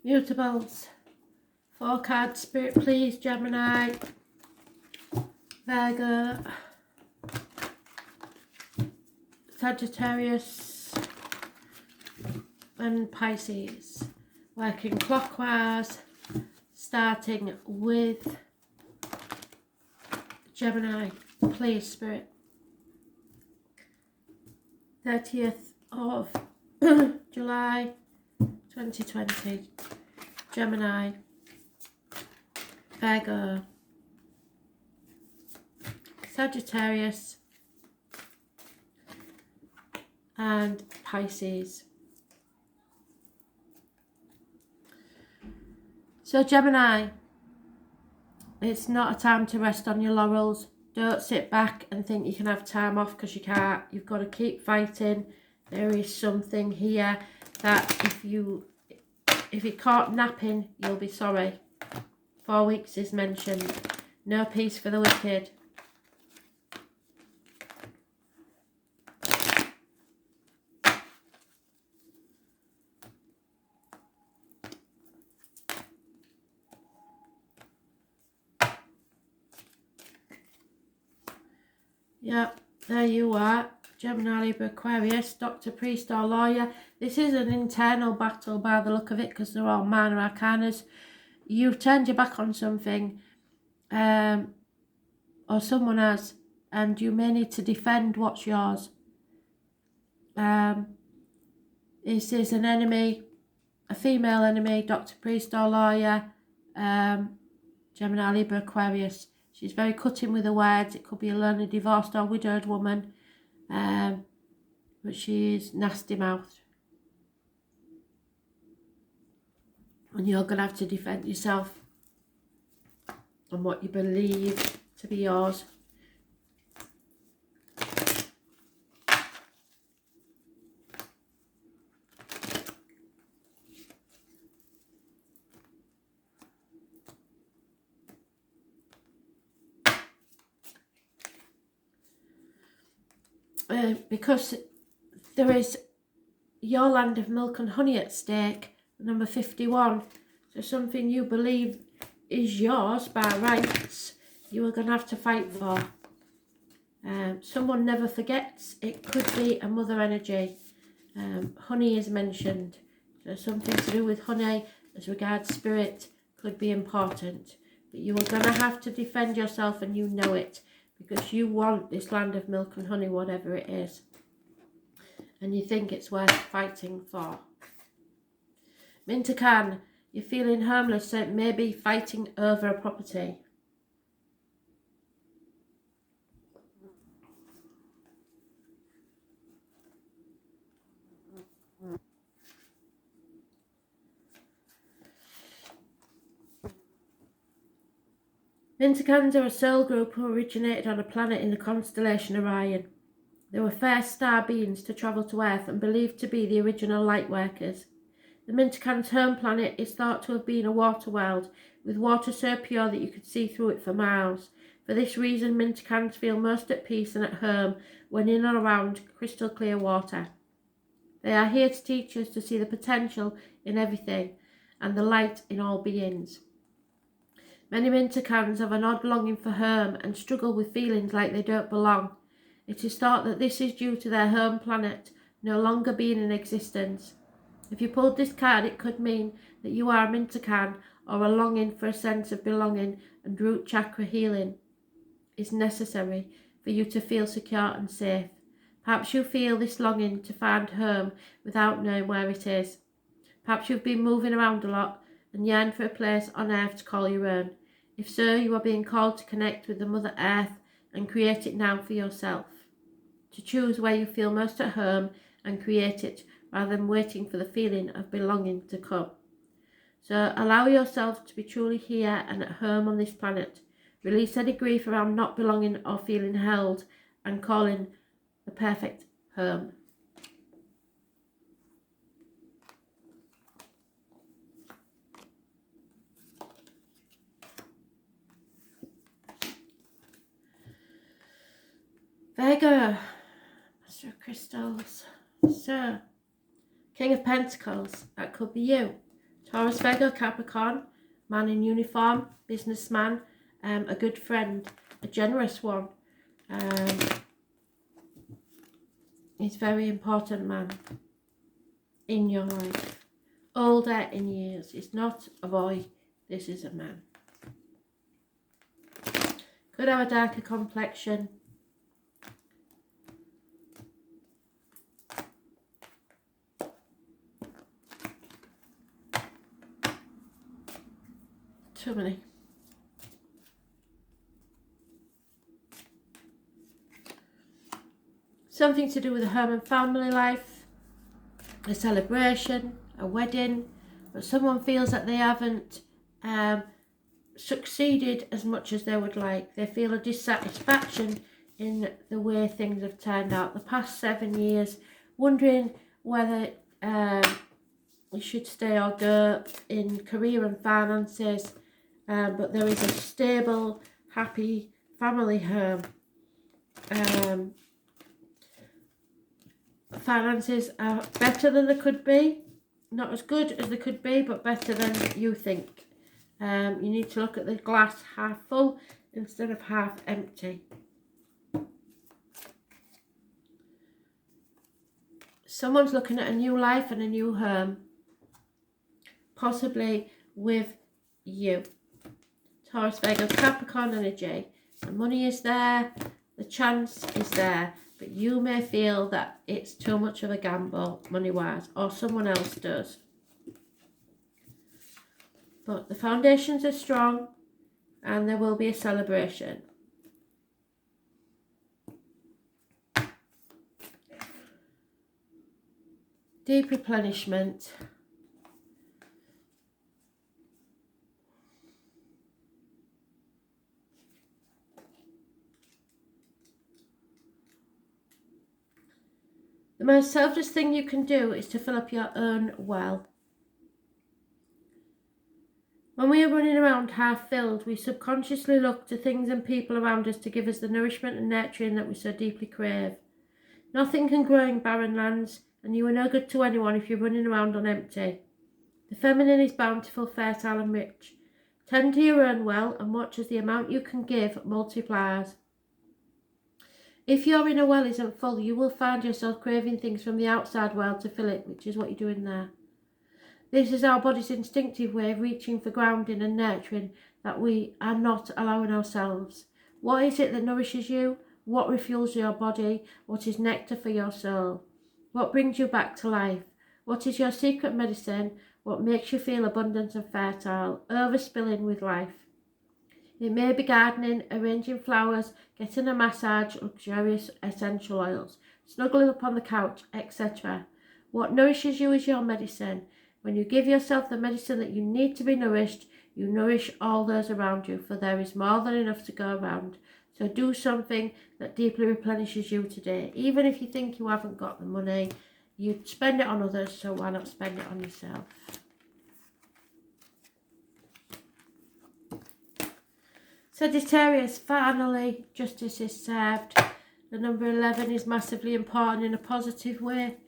Mutables. 4 cards, Spirit, please. Gemini, Virgo, Sagittarius, and Pisces. Working clockwise, starting with Gemini, please, Spirit. 30th of July 2020. Gemini, Virgo, Sagittarius, and Pisces. So Gemini, it's not a time to rest on your laurels. Don't sit back and think you can have time off, because you can't. You've got to keep fighting. There is something here that if you caught napping, you'll be sorry. 4 weeks is mentioned. No peace for the wicked. Yep, there you are. Gemini, Libra, Aquarius, doctor, priest or lawyer. This is an internal battle by the look of it, because they're all minor arcanas. You've turned your back on something, or someone has, and you may need to defend what's yours. This is an enemy, a female enemy, doctor, priest or lawyer, Gemini, Libra, Aquarius. She's very cutting with her words. It could be a lonely, divorced or widowed woman, but she's nasty mouthed. And you're going to have to defend yourself and what you believe to be yours. Because there is your land of milk and honey at stake, number 51. So something you believe is yours by rights, you are going to have to fight for. Someone never forgets. It could be a mother energy. Honey is mentioned. So something to do with honey as regards spirit could be important. But you are going to have to defend yourself, and you know it. Because you want this land of milk and honey, whatever it is. And you think it's worth fighting for. Mintakan, you're feeling homeless, so maybe fighting over a property. Mintakans are a soul group who originated on a planet in the constellation Orion. They were first star beings to travel to Earth and believed to be the original light workers. The Mintakans' home planet is thought to have been a water world, with water so pure that you could see through it for miles. For this reason, Mintakans feel most at peace and at home when in and around crystal clear water. They are here to teach us to see the potential in everything and the light in all beings. Many Mintakans have an odd longing for home and struggle with feelings like they don't belong. It is thought that this is due to their home planet no longer being in existence. If you pulled this card, it could mean that you are a Mintakan, or a longing for a sense of belonging and root chakra healing is necessary for you to feel secure and safe. Perhaps you feel this longing to find home without knowing where it is. Perhaps you've been moving around a lot and yearn for a place on earth to call your own. If so, you are being called to connect with the Mother Earth and create it now for yourself. To choose where you feel most at home and create it, rather than waiting for the feeling of belonging to come. So allow yourself to be truly here and at home on this planet. Release any grief around not belonging or feeling held, and calling the perfect home. Virgo, Master of Crystals. So, King of Pentacles, that could be you. Taurus, Virgo, Capricorn, man in uniform, businessman, a good friend, a generous one. He's a very important man in your life. Older in years. He's not a boy. This is a man. Could have a darker complexion. Too many. Something to do with a home and family life, a celebration, a wedding, but someone feels that they haven't succeeded as much as they would like. They feel a dissatisfaction in the way things have turned out. The past 7 years, wondering whether you should stay or go in career and finances, but there is a stable, happy family home. Finances are better than they could be. Not as good as they could be, but better than you think. You need to look at the glass half full instead of half empty. Someone's looking at a new life and a new home, possibly with you. Taurus, Virgo, Capricorn energy. The money is there, the chance is there, but you may feel that it's too much of a gamble money-wise, or someone else does. But the foundations are strong and there will be a celebration. Deep replenishment. The most selfless thing you can do is to fill up your own well. When we are running around half filled, we subconsciously look to things and people around us to give us the nourishment and nurturing that we so deeply crave. Nothing can grow in barren lands, and you are no good to anyone if you're running around on empty. The feminine is bountiful, fertile and rich. Tend to your own well and watch as the amount you can give multiplies. If your inner well isn't full, you will find yourself craving things from the outside world to fill it, which is what you're doing there. This is our body's instinctive way of reaching for grounding and nurturing that we are not allowing ourselves. What is it that nourishes you? What refuels your body? What is nectar for your soul? What brings you back to life? What is your secret medicine? What makes you feel abundant and fertile, overspilling with life? It may be gardening, arranging flowers, getting a massage, luxurious essential oils, snuggling up on the couch, etc. What nourishes you is your medicine. When you give yourself the medicine that you need to be nourished, you nourish all those around you, for there is more than enough to go around. So do something that deeply replenishes you today. Even if you think you haven't got the money, you spend it on others, so why not spend it on yourself? Sagittarius, finally, justice is served. The number 11 is massively important in a positive way.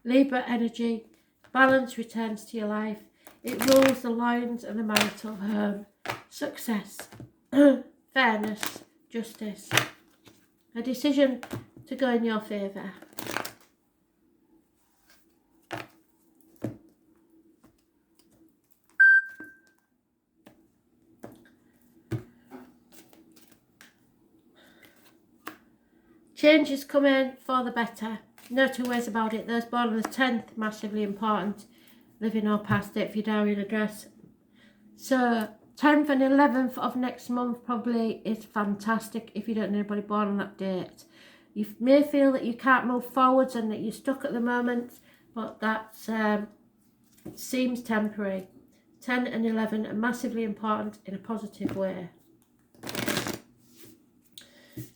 Libra energy, balance returns to your life. It rules the lines and the marital home. Success, fairness, justice. A decision to go in your favour. Change is coming for the better. No two ways about it. Those born on the 10th, massively important. Living or past it for your diary and address. So 10th and 11th of next month probably is fantastic if you don't know anybody born on that date. You may feel that you can't move forwards and that you're stuck at the moment, but that seems temporary. 10 and 11 are massively important in a positive way.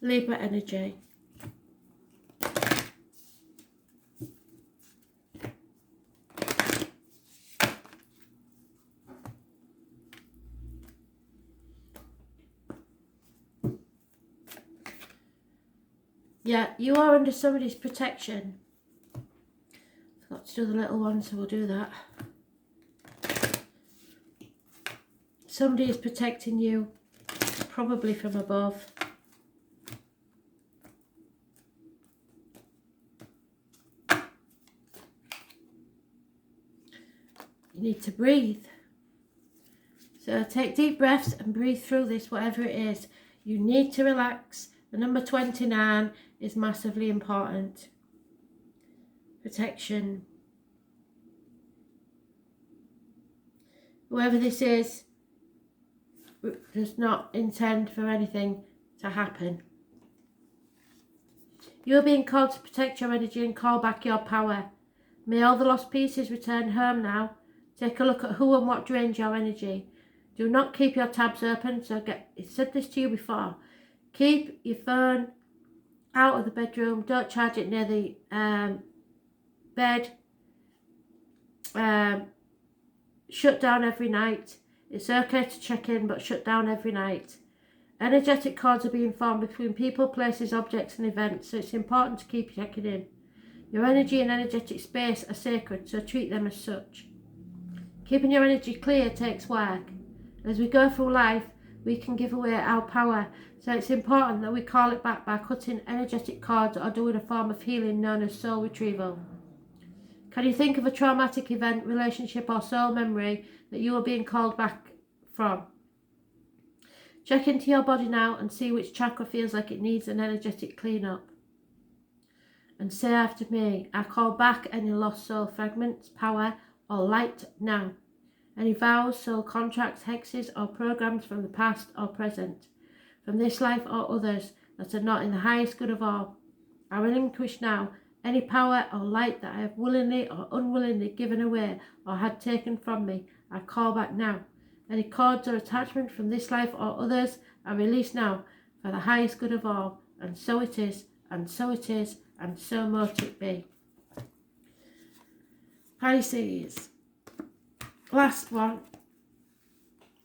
Libra energy. Yeah, you are under somebody's protection. Forgot to do the little one, so we'll do that. Somebody is protecting you, probably from above. You need to breathe. So take deep breaths and breathe through this, whatever it is. You need to relax. The number 29 is massively important. Protection. Whoever this is does not intend for anything to happen. You are being called to protect your energy and call back your power. May all the lost pieces return home now. Take a look at who and what drains your energy. Do not keep your tabs open. I said this to you before. Keep your phone out of the bedroom. Don't charge it near the bed. Shut down every night. It's okay to check in, but shut down every night. Energetic cords are being formed between people, places, objects and events, so it's important to keep checking in. Your energy and energetic space are sacred, so treat them as such. Keeping your energy clear takes work. As we go through life, we can give away our power, so it's important that we call it back by cutting energetic cords or doing a form of healing known as soul retrieval. Can you think of a traumatic event, relationship or soul memory that you are being called back from? Check into your body now and see which chakra feels like it needs an energetic clean-up. And say after me, I call back any lost soul fragments, power or light now. Any vows, soul contracts, hexes or programs from the past or present, from this life or others that are not in the highest good of all. I relinquish now any power or light that I have willingly or unwillingly given away or had taken from me. I call back now. Any cords or attachment from this life or others I release now for the highest good of all. And so it is, and so it is, and so mote it be. Pisces. Last one.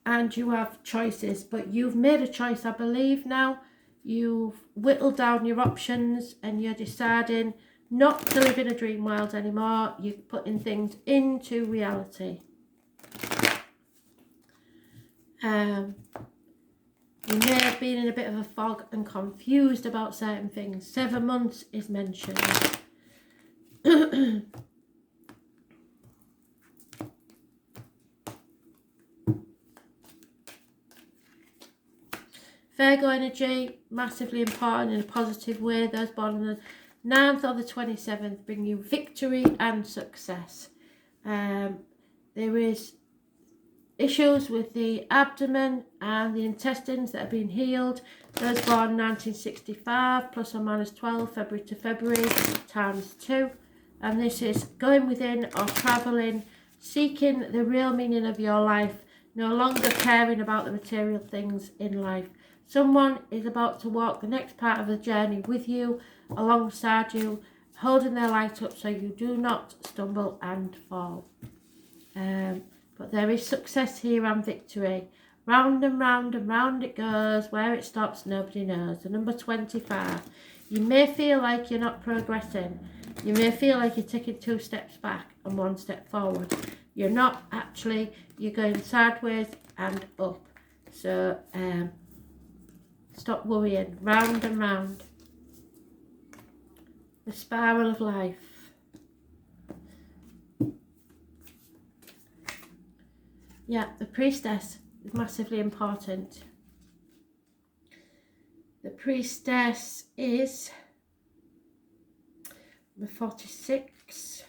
And you have choices, but you've made a choice, I believe now. You've whittled down your options and you're deciding not to live in a dream world anymore. You're putting things into reality. You may have been in a bit of a fog and confused about certain things. 7 months is mentioned. Virgo energy, massively important in a positive way. Those born on the 9th or the 27th bring you victory and success. There is issues with the abdomen and the intestines that have been healed. Those born 1965 plus or minus 12, February to February times 2. And this is going within or travelling, seeking the real meaning of your life, no longer caring about the material things in life. Someone is about to walk the next part of the journey with you, alongside you, holding their light up so you do not stumble and fall. But there is success here and victory. Round and round and round it goes. Where it stops, nobody knows. The number 25. You may feel like you're not progressing. You may feel like you're taking 2 steps back and 1 step forward. You're not actually. You're going sideways and up. So stop worrying. Round and round. The spiral of life. Yeah, the priestess is massively important. The priestess is the 46.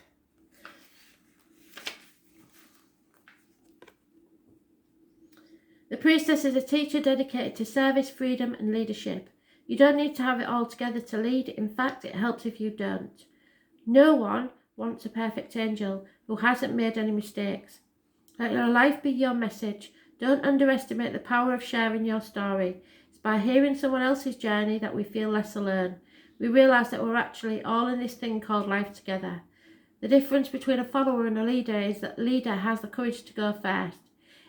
The priestess is a teacher dedicated to service, freedom and leadership. You don't need to have it all together to lead. In fact, it helps if you don't. No one wants a perfect angel who hasn't made any mistakes. Let your life be your message. Don't underestimate the power of sharing your story. It's by hearing someone else's journey that we feel less alone. We realise that we're actually all in this thing called life together. The difference between a follower and a leader is that the leader has the courage to go first.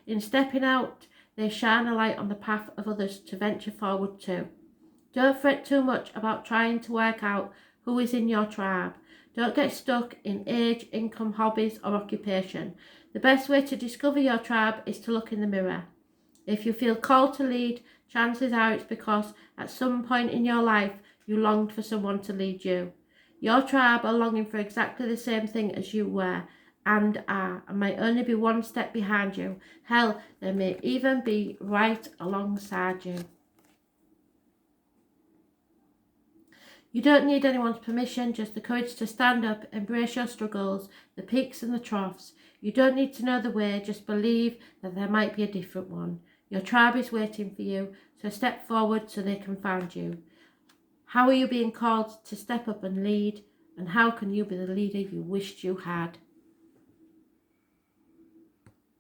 In stepping out, they shine a light on the path of others to venture forward too. Don't fret too much about trying to work out who is in your tribe. Don't get stuck in age, income, hobbies or occupation. The best way to discover your tribe is to look in the mirror. If you feel called to lead, chances are it's because at some point in your life you longed for someone to lead you. Your tribe are longing for exactly the same thing as you were and are, and might only be one step behind you. Hell, they may even be right alongside you. You don't need anyone's permission, just the courage to stand up, embrace your struggles, the peaks and the troughs. You don't need to know the way, just believe that there might be a different one. Your tribe is waiting for you, so step forward so they can find you. How are you being called to step up and lead? And how can you be the leader you wished you had?